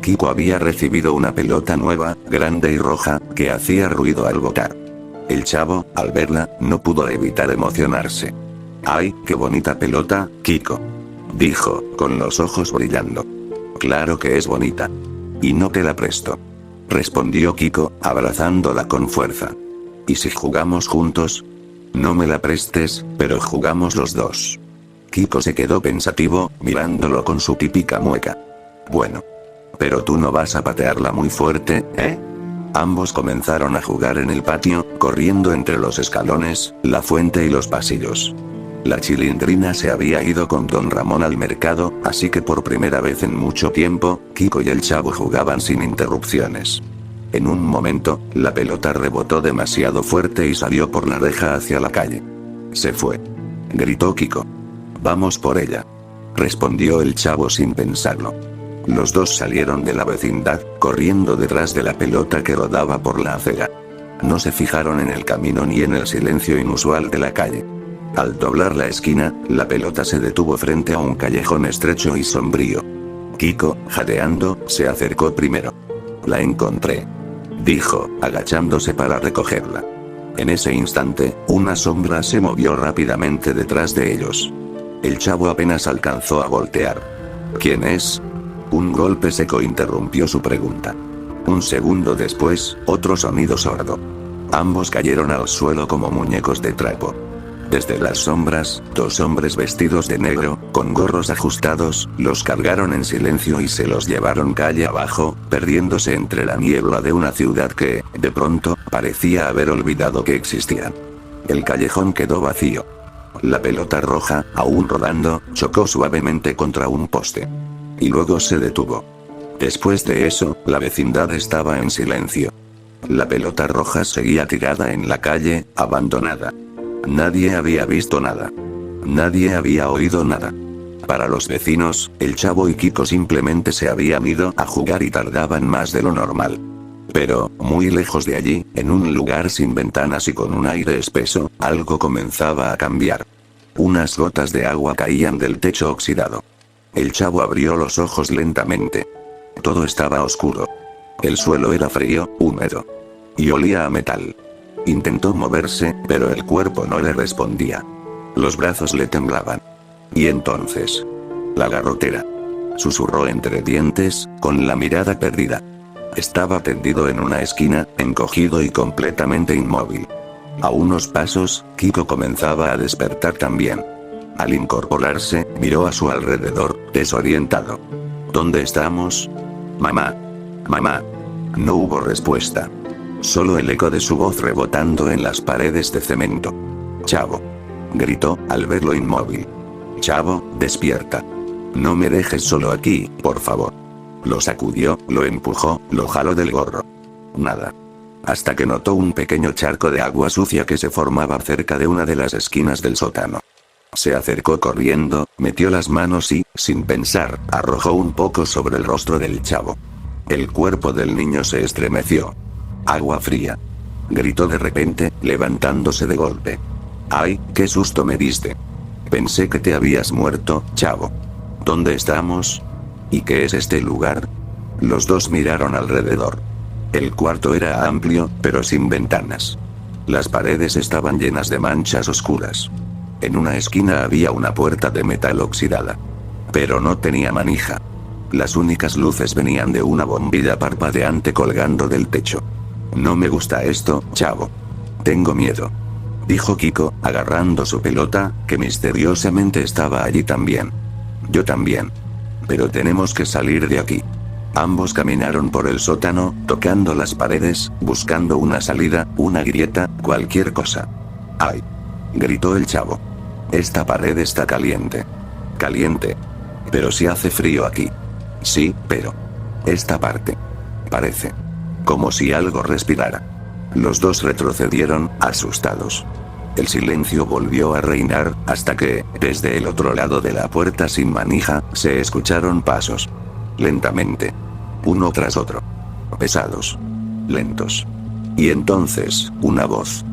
Kiko había recibido una pelota nueva, grande y roja, que hacía ruido al botar. El chavo, al verla, no pudo evitar emocionarse. ¡Ay, qué bonita pelota, Kiko!, dijo, con los ojos brillando. Claro que es bonita. Y no te la presto, respondió Kiko, abrazándola con fuerza. ¿Y si jugamos juntos? No me la prestes, pero jugamos los dos. Kiko se quedó pensativo, mirándolo con su típica mueca. Bueno. Pero tú no vas a patearla muy fuerte, ¿eh? Ambos comenzaron a jugar en el patio, corriendo entre los escalones, la fuente y los pasillos. La Chilindrina se había ido con Don Ramón al mercado, así que por primera vez en mucho tiempo, Kiko y el chavo jugaban sin interrupciones. En un momento, la pelota rebotó demasiado fuerte y salió por la reja hacia la calle. Se fue, gritó Kiko. Vamos por ella, respondió el chavo sin pensarlo. Los dos salieron de la vecindad, corriendo detrás de la pelota que rodaba por la acera. No se fijaron en el camino ni en el silencio inusual de la calle. Al doblar la esquina, la pelota se detuvo frente a un callejón estrecho y sombrío. Kiko, jadeando, se acercó primero. La encontré, dijo, agachándose para recogerla. En ese instante, una sombra se movió rápidamente detrás de ellos. El chavo apenas alcanzó a voltear. ¿Quién es? Un golpe seco interrumpió su pregunta. Un segundo después, otro sonido sordo. Ambos cayeron al suelo como muñecos de trapo. Desde las sombras, dos hombres vestidos de negro, con gorros ajustados, los cargaron en silencio y se los llevaron calle abajo, perdiéndose entre la niebla de una ciudad que, de pronto, parecía haber olvidado que existían. El callejón quedó vacío. La pelota roja, aún rodando, chocó suavemente contra un poste. Y luego se detuvo. Después de eso, la vecindad estaba en silencio. La pelota roja seguía tirada en la calle, abandonada. Nadie había visto nada. Nadie había oído nada. Para los vecinos, el chavo y Kiko simplemente se habían ido a jugar y tardaban más de lo normal. Pero, muy lejos de allí, en un lugar sin ventanas y con un aire espeso, algo comenzaba a cambiar. Unas gotas de agua caían del techo oxidado. El chavo abrió los ojos lentamente. Todo estaba oscuro. El suelo era frío, húmedo. Y olía a metal. Intentó moverse, pero el cuerpo no le respondía. Los brazos le temblaban. Y entonces, la garrotera, susurró entre dientes, con la mirada perdida. Estaba tendido en una esquina, encogido y completamente inmóvil. A unos pasos, Kiko comenzaba a despertar también. Al incorporarse, miró a su alrededor, desorientado. ¿Dónde estamos? Mamá. Mamá. No hubo respuesta. Solo el eco de su voz rebotando en las paredes de cemento. Chavo, gritó, al verlo inmóvil. Chavo, despierta. No me dejes solo aquí, por favor. Lo sacudió, lo empujó, lo jaló del gorro. Nada. Hasta que notó un pequeño charco de agua sucia que se formaba cerca de una de las esquinas del sótano. Se acercó corriendo, metió las manos y, sin pensar, arrojó un poco sobre el rostro del chavo. El cuerpo del niño se estremeció. Agua fría, gritó de repente, levantándose de golpe. ¡Ay, qué susto me diste! Pensé que te habías muerto, chavo. ¿Dónde estamos? ¿Y qué es este lugar? Los dos miraron alrededor. El cuarto era amplio, pero sin ventanas. Las paredes estaban llenas de manchas oscuras. En una esquina había una puerta de metal oxidada. Pero no tenía manija. Las únicas luces venían de una bombilla parpadeante colgando del techo. No me gusta esto, chavo. Tengo miedo, dijo Kiko, agarrando su pelota, que misteriosamente estaba allí también. Yo también. Pero tenemos que salir de aquí. Ambos caminaron por el sótano, tocando las paredes, buscando una salida, una grieta, cualquier cosa. ¡Ay!, gritó el chavo. Esta pared está caliente. Caliente. Pero si hace frío aquí. Sí, pero esta parte. Parece como si algo respirara. Los dos retrocedieron, asustados. El silencio volvió a reinar, hasta que, desde el otro lado de la puerta sin manija, se escucharon pasos. Lentamente. Uno tras otro. Pesados. Lentos. Y entonces, una voz.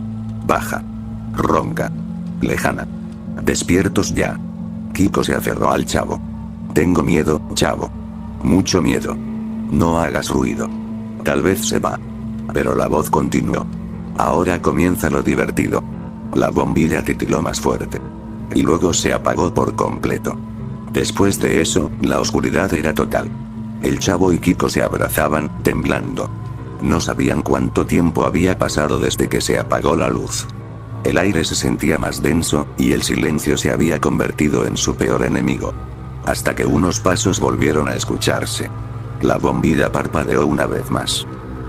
Baja. Ronca. Lejana. Despiertos ya. Kiko se aferró al chavo. Tengo miedo, chavo. Mucho miedo. No hagas ruido. Tal vez se va. Pero la voz continuó. Ahora comienza lo divertido. La bombilla titiló más fuerte. Y luego se apagó por completo. Después de eso, la oscuridad era total. El chavo y Kiko se abrazaban, temblando. No sabían cuánto tiempo había pasado desde que se apagó la luz. El aire se sentía más denso, y el silencio se había convertido en su peor enemigo. Hasta que unos pasos volvieron a escucharse. La bombilla parpadeó una vez más.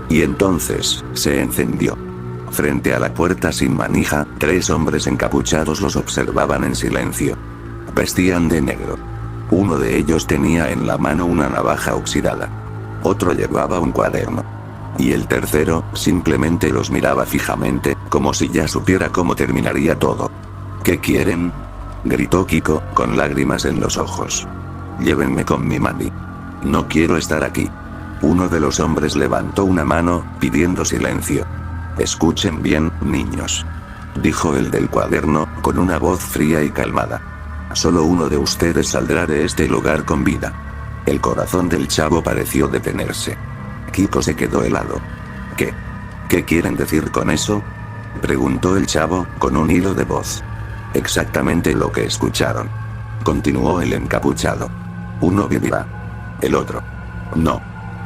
Y entonces, se encendió. Frente a la puerta sin manija, 3 hombres encapuchados los observaban en silencio. Vestían de negro. Uno de ellos tenía en la mano una navaja oxidada. Otro llevaba un cuaderno. Y el tercero, simplemente los miraba fijamente, como si ya supiera cómo terminaría todo. ¿Qué quieren?, gritó Kiko, con lágrimas en los ojos. Llévenme con mi mami. No quiero estar aquí. Uno de los hombres levantó una mano, pidiendo silencio. Escuchen bien, niños, dijo el del cuaderno, con una voz fría y calmada. Solo uno de ustedes saldrá de este lugar con vida. El corazón del chavo pareció detenerse. Kiko se quedó helado. ¿Qué quieren decir con eso?, preguntó el chavo, con un hilo de voz. Exactamente lo que escucharon, continuó el encapuchado. Uno vivirá. El otro no.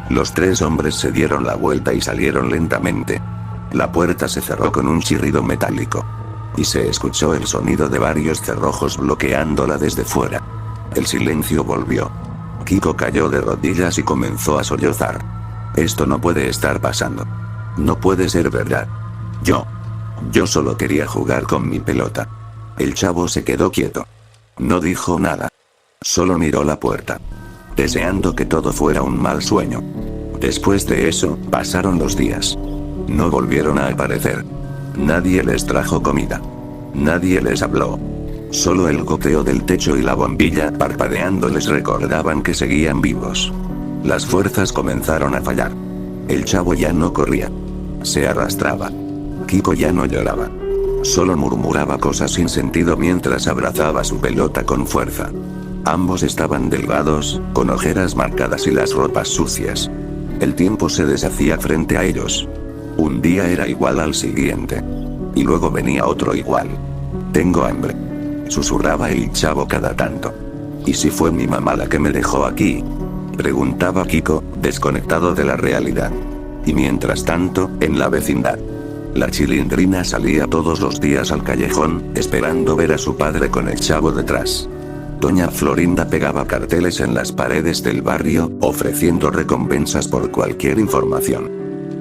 Los 3 hombres se dieron la vuelta y salieron lentamente. La puerta se cerró con un chirrido metálico. Y se escuchó el sonido de varios cerrojos bloqueándola desde fuera. El silencio volvió. Kiko cayó de rodillas y comenzó a sollozar. Esto no puede estar pasando. No puede ser verdad. Yo solo quería jugar con mi pelota. El chavo se quedó quieto. No dijo nada. Solo miró la puerta, deseando que todo fuera un mal sueño. Después de eso, pasaron los días. No volvieron a aparecer. Nadie les trajo comida. Nadie les habló. Solo el goteo del techo y la bombilla parpadeando les recordaban que seguían vivos. Las fuerzas comenzaron a fallar. El chavo ya no corría. Se arrastraba. Kiko ya no lloraba. Solo murmuraba cosas sin sentido mientras abrazaba su pelota con fuerza. Ambos estaban delgados, con ojeras marcadas y las ropas sucias. El tiempo se deshacía frente a ellos. Un día era igual al siguiente. Y luego venía otro igual. Tengo hambre, susurraba el chavo cada tanto. ¿Y si fue mi mamá la que me dejó aquí?, preguntaba Kiko, desconectado de la realidad. Y mientras tanto, en la vecindad, la Chilindrina salía todos los días al callejón, esperando ver a su padre con el chavo detrás. Doña Florinda pegaba carteles en las paredes del barrio, ofreciendo recompensas por cualquier información.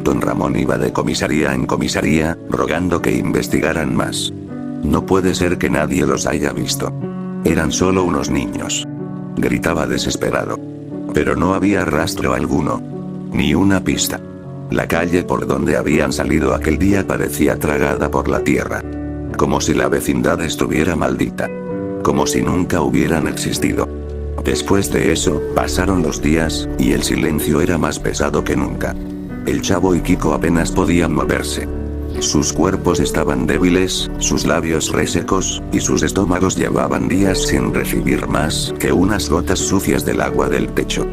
Don Ramón iba de comisaría en comisaría, rogando que investigaran más. No puede ser que nadie los haya visto. Eran solo unos niños, gritaba desesperado. Pero no había rastro alguno. Ni una pista. La calle por donde habían salido aquel día parecía tragada por la tierra. Como si la vecindad estuviera maldita. Como si nunca hubieran existido. Después de eso, pasaron los días, y el silencio era más pesado que nunca. El chavo y Kiko apenas podían moverse. Sus cuerpos estaban débiles, sus labios resecos, y sus estómagos llevaban días sin recibir más que unas gotas sucias del agua del techo.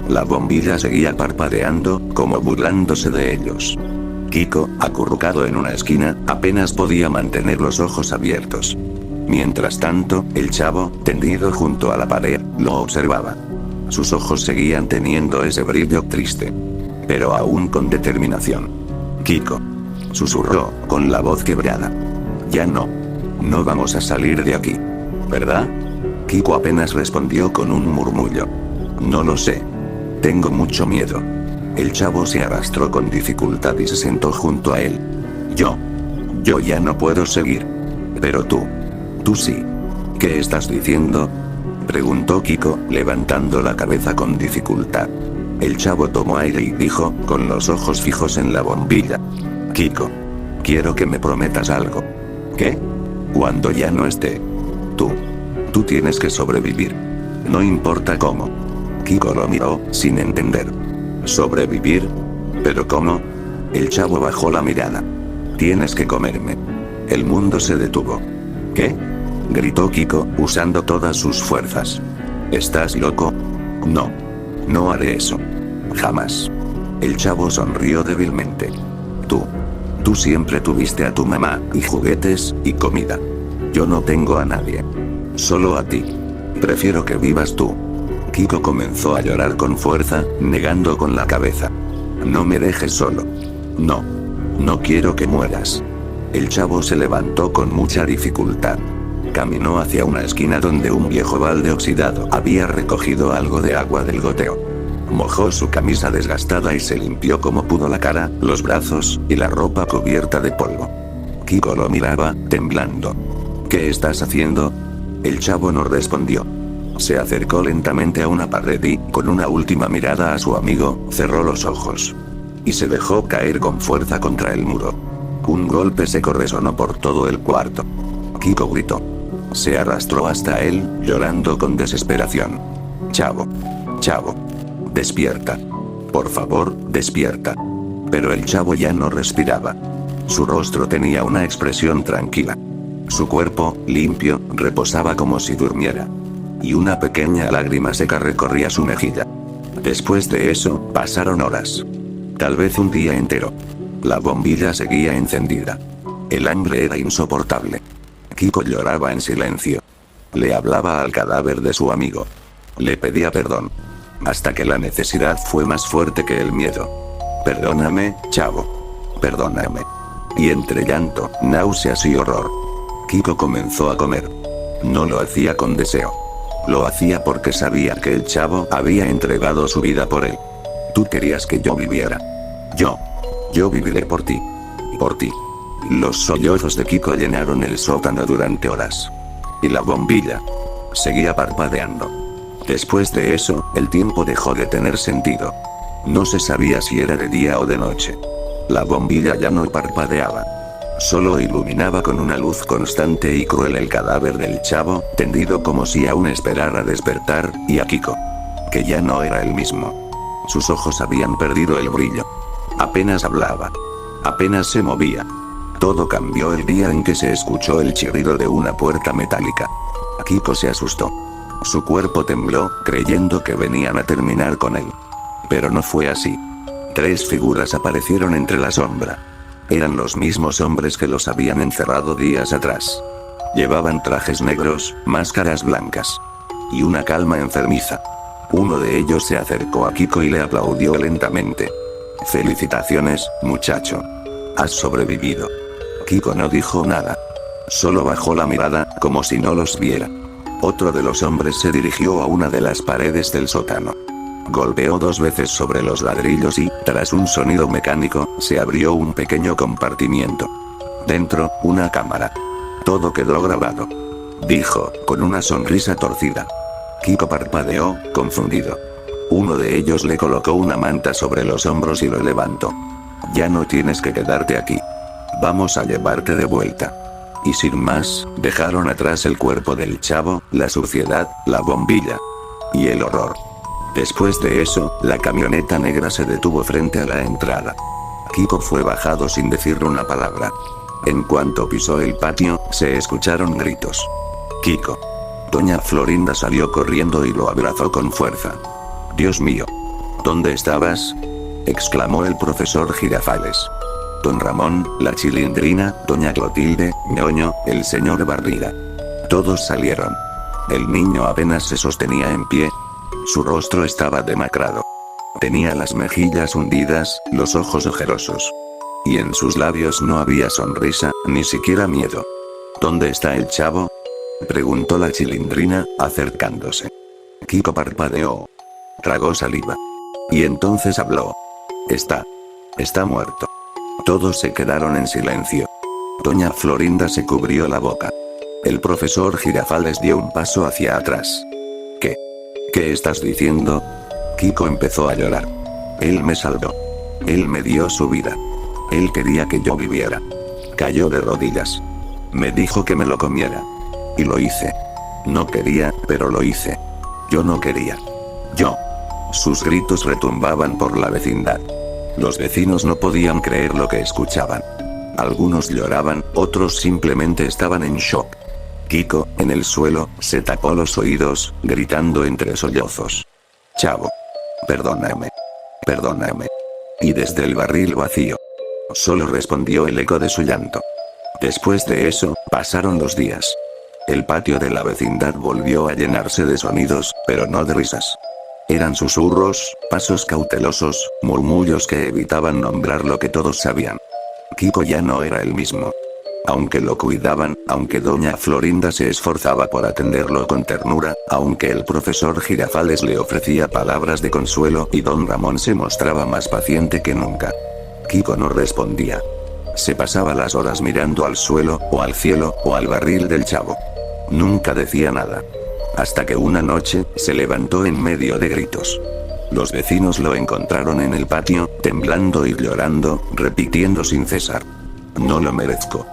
La bombilla seguía parpadeando, como burlándose de ellos. Kiko, acurrucado en una esquina, apenas podía mantener los ojos abiertos. Mientras tanto, el chavo, tendido junto a la pared, lo observaba. Sus ojos seguían teniendo ese brillo triste, pero aún con determinación. Kiko, susurró, con la voz quebrada. Ya no vamos a salir de aquí, ¿verdad? Kiko apenas respondió con un murmullo. No lo sé. Tengo mucho miedo. El chavo se arrastró con dificultad y se sentó junto a él. Yo ya no puedo seguir. Pero tú sí. ¿Qué estás diciendo?, preguntó Kiko, levantando la cabeza con dificultad. El chavo tomó aire y dijo, con los ojos fijos en la bombilla. Kiko, quiero que me prometas algo. ¿Qué? Cuando ya no esté. Tú tienes que sobrevivir. No importa cómo. Kiko lo miró, sin entender. ¿Sobrevivir? ¿Pero cómo? El chavo bajó la mirada. Tienes que comerme. El mundo se detuvo. ¿Qué? gritó Kiko, usando todas sus fuerzas. ¿Estás loco? No. No haré eso. Jamás. El chavo sonrió débilmente. Tú siempre tuviste a tu mamá, y juguetes, y comida. Yo no tengo a nadie. Solo a ti. Prefiero que vivas tú. Kiko comenzó a llorar con fuerza, negando con la cabeza. No me dejes solo. No. No quiero que mueras. El chavo se levantó con mucha dificultad. Caminó hacia una esquina donde un viejo balde oxidado había recogido algo de agua del goteo. Mojó su camisa desgastada y se limpió como pudo la cara, los brazos, y la ropa cubierta de polvo. Kiko lo miraba, temblando. ¿Qué estás haciendo? El chavo no respondió. Se acercó lentamente a una pared y, con una última mirada a su amigo, cerró los ojos. Y se dejó caer con fuerza contra el muro. Un golpe seco resonó por todo el cuarto. Kiko gritó. Se arrastró hasta él, llorando con desesperación. Chavo. Despierta. Por favor, despierta. Pero el chavo ya no respiraba. Su rostro tenía una expresión tranquila. Su cuerpo, limpio, reposaba como si durmiera. Y una pequeña lágrima seca recorría su mejilla. Después de eso, pasaron horas. Tal vez un día entero. La bombilla seguía encendida. El hambre era insoportable. Kiko lloraba en silencio. Le hablaba al cadáver de su amigo. Le pedía perdón. Hasta que la necesidad fue más fuerte que el miedo. Perdóname, chavo. Perdóname. Y entre llanto, náuseas y horror, Kiko comenzó a comer. No lo hacía con deseo. Lo hacía porque sabía que el chavo había entregado su vida por él. Tú querías que yo viviera. Yo viviré por ti. Por ti. Los sollozos de Kiko llenaron el sótano durante horas. Y la bombilla seguía parpadeando. Después de eso, el tiempo dejó de tener sentido. No se sabía si era de día o de noche. La bombilla ya no parpadeaba. Solo iluminaba con una luz constante y cruel el cadáver del chavo, tendido como si aún esperara despertar, y a Kiko, que ya no era el mismo. Sus ojos habían perdido el brillo. Apenas hablaba. Apenas se movía. Todo cambió el día en que se escuchó el chirrido de una puerta metálica. Kiko se asustó. Su cuerpo tembló, creyendo que venían a terminar con él. Pero no fue así. 3 figuras aparecieron entre la sombra. Eran los mismos hombres que los habían encerrado días atrás. Llevaban trajes negros, máscaras blancas. Y una calma enfermiza. Uno de ellos se acercó a Kiko y le aplaudió lentamente. Felicitaciones, muchacho. Has sobrevivido. Kiko no dijo nada. Solo bajó la mirada, como si no los viera. Otro de los hombres se dirigió a una de las paredes del sótano. Golpeó 2 veces sobre los ladrillos y, tras un sonido mecánico, se abrió un pequeño compartimiento. Dentro, una cámara. Todo quedó grabado. Dijo, con una sonrisa torcida. Kiko parpadeó, confundido. Uno de ellos le colocó una manta sobre los hombros y lo levantó. Ya no tienes que quedarte aquí. Vamos a llevarte de vuelta. Y sin más, dejaron atrás el cuerpo del chavo, la suciedad, la bombilla. Y el horror. Después de eso, la camioneta negra se detuvo frente a la entrada. Kiko fue bajado sin decir una palabra. En cuanto pisó el patio, se escucharon gritos. Kiko. Doña Florinda salió corriendo y lo abrazó con fuerza. Dios mío. ¿Dónde estabas? Exclamó el profesor Girafales. Don Ramón, la Chilindrina, Doña Clotilde, Ñoño, el señor Barriga. Todos salieron. El niño apenas se sostenía en pie. Su rostro estaba demacrado. Tenía las mejillas hundidas, los ojos ojerosos. Y en sus labios no había sonrisa, ni siquiera miedo. ¿Dónde está el chavo? Preguntó la Chilindrina, acercándose. Kiko parpadeó. Tragó saliva. Y entonces habló. Está muerto. Todos se quedaron en silencio. Doña Florinda se cubrió la boca. El profesor Girafales dio un paso hacia atrás. ¿Qué estás diciendo? Kiko empezó a llorar. Él me salvó. Él me dio su vida. Él quería que yo viviera. Cayó de rodillas. Me dijo que me lo comiera. Y lo hice. No quería, pero lo hice. Yo no quería. Sus gritos retumbaban por la vecindad. Los vecinos no podían creer lo que escuchaban. Algunos lloraban, otros simplemente estaban en shock. Kiko, en el suelo, se tapó los oídos, gritando entre sollozos. Chavo. Perdóname. Perdóname. Y desde el barril vacío. Solo respondió el eco de su llanto. Después de eso, pasaron los días. El patio de la vecindad volvió a llenarse de sonidos, pero no de risas. Eran susurros, pasos cautelosos, murmullos que evitaban nombrar lo que todos sabían. Kiko ya no era el mismo. Aunque lo cuidaban, aunque doña Florinda se esforzaba por atenderlo con ternura, aunque el profesor Girafales le ofrecía palabras de consuelo y don Ramón se mostraba más paciente que nunca. Kiko no respondía. Se pasaba las horas mirando al suelo, o al cielo, o al barril del Chavo. Nunca decía nada. Hasta que una noche, se levantó en medio de gritos. Los vecinos lo encontraron en el patio, temblando y llorando, repitiendo sin cesar. No lo merezco.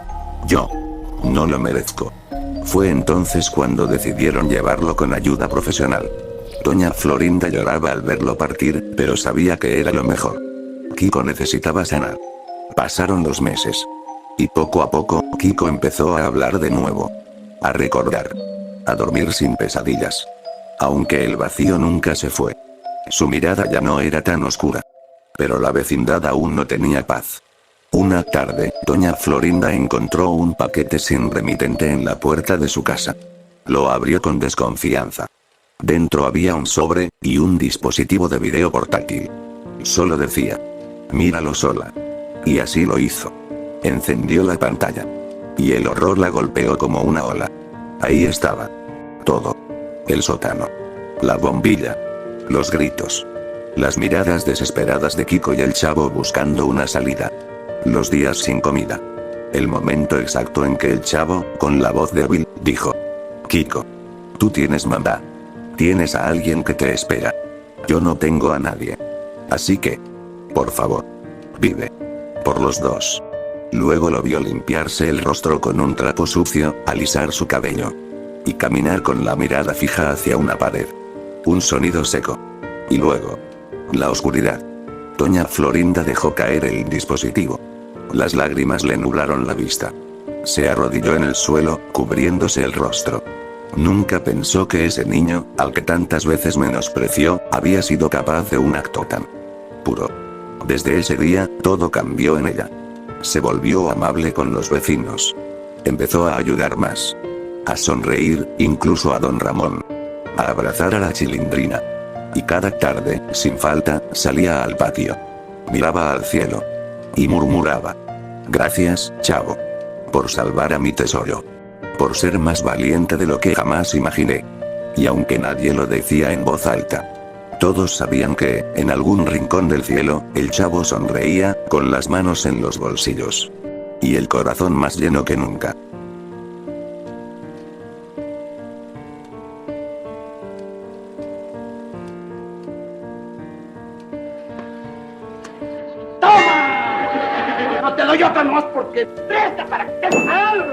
Yo. No lo merezco. Fue entonces cuando decidieron llevarlo con ayuda profesional. Doña Florinda lloraba al verlo partir, pero sabía que era lo mejor. Kiko necesitaba sanar. Pasaron los meses. Y poco a poco, Kiko empezó a hablar de nuevo. A recordar. A dormir sin pesadillas. Aunque el vacío nunca se fue. Su mirada ya no era tan oscura. Pero la vecindad aún no tenía paz. Una tarde, doña Florinda encontró un paquete sin remitente en la puerta de su casa. Lo abrió con desconfianza. Dentro había un sobre, y un dispositivo de video portátil. Solo decía: míralo sola. Y así lo hizo. Encendió la pantalla. Y el horror la golpeó como una ola. Ahí estaba. Todo. El sótano. La bombilla. Los gritos. Las miradas desesperadas de Kiko y el Chavo buscando una salida. Los días sin comida. El momento exacto en que el Chavo, con la voz débil, dijo: Kiko. Tú tienes mamá. Tienes a alguien que te espera. Yo no tengo a nadie. Así que, por favor, vive. Por los dos. Luego lo vio limpiarse el rostro con un trapo sucio, alisar su cabello. Y caminar con la mirada fija hacia una pared. Un sonido seco. Y luego, la oscuridad. Doña Florinda dejó caer el dispositivo. Las lágrimas le nublaron la vista. Se arrodilló en el suelo, cubriéndose el rostro. Nunca pensó que ese niño, al que tantas veces menospreció, había sido capaz de un acto tan puro. Desde ese día, todo cambió en ella. Se volvió amable con los vecinos. Empezó a ayudar más. A sonreír, incluso a don Ramón. A abrazar a la Chilindrina. Y cada tarde, sin falta, salía al patio. Miraba al cielo. Y murmuraba: gracias, Chavo. Por salvar a mi tesoro. Por ser más valiente de lo que jamás imaginé. Y aunque nadie lo decía en voz alta, todos sabían que, en algún rincón del cielo, el Chavo sonreía, con las manos en los bolsillos. Y el corazón más lleno que nunca. ¡Toma! No te doy otra más porque presta para que te malo.